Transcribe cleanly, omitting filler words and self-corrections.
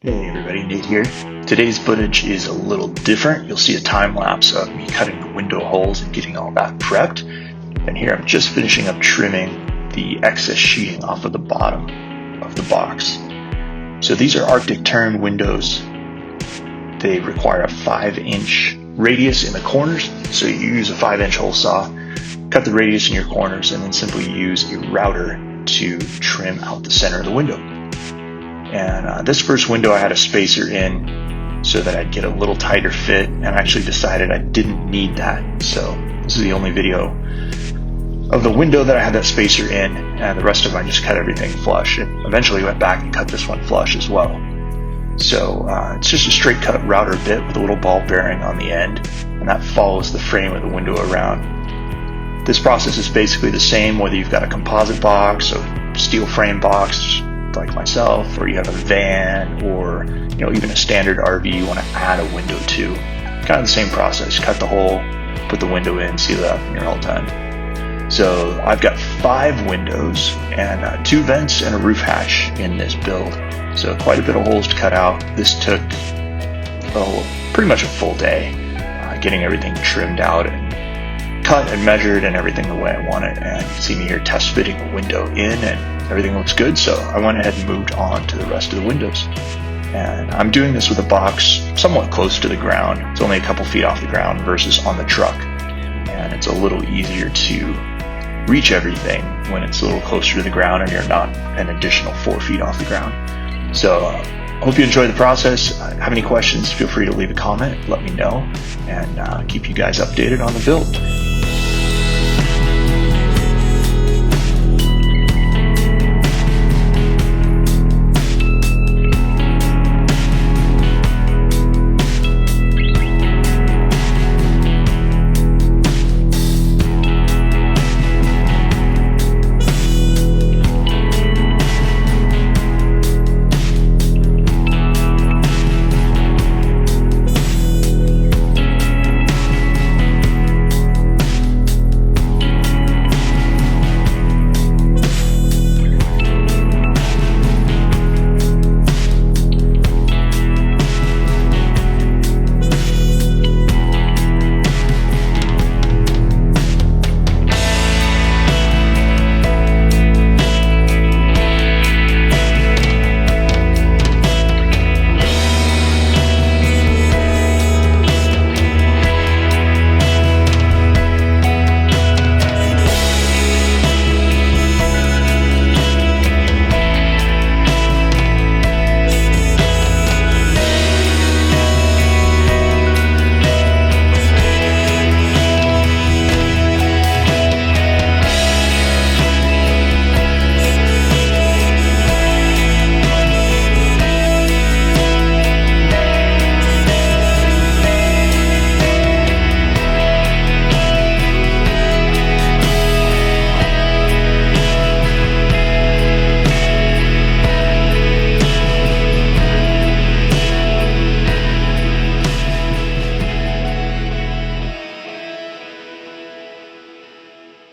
Hey everybody, Nate here. Today's footage is a little different. You'll see a time lapse of me cutting the window holes and getting all that prepped. And here I'm just finishing up trimming the excess sheeting off of the bottom of the box. So these are Arctic Term windows. They require a 5-inch radius in the corners. So you use a 5-inch hole saw, cut the radius in your corners, and then simply use a router to trim out the center of the window. And this first window I had a spacer in so that I'd get a little tighter fit, and I actually decided I didn't need that. So this is the only video of the window that I had that spacer in, and the rest of it I just cut everything flush, and eventually went back and cut this one flush as well. So it's just a straight cut router bit with a little ball bearing on the end, and that follows the frame of the window around. This process is basically the same whether you've got a composite box or steel frame box like myself, or you have a van, or even a standard RV you want to add a window to. Kind of the same process. Cut the hole, put the window in, seal it up, and you're all done. So I've got 5 windows and 2 vents and a roof hatch in this build. So quite a bit of holes to cut out. This took pretty much a full day getting everything trimmed out and cut and measured and everything the way I want it. And you can see me here test fitting a window in, and everything looks good, so I went ahead and moved on to the rest of the windows. And I'm doing this with a box somewhat close to the ground. It's only a couple feet off the ground versus on the truck. And it's a little easier to reach everything when it's a little closer to the ground and you're not an additional 4 feet off the ground. So I hope you enjoy the process. Have any questions, feel free to leave a comment, let me know, and keep you guys updated on the build.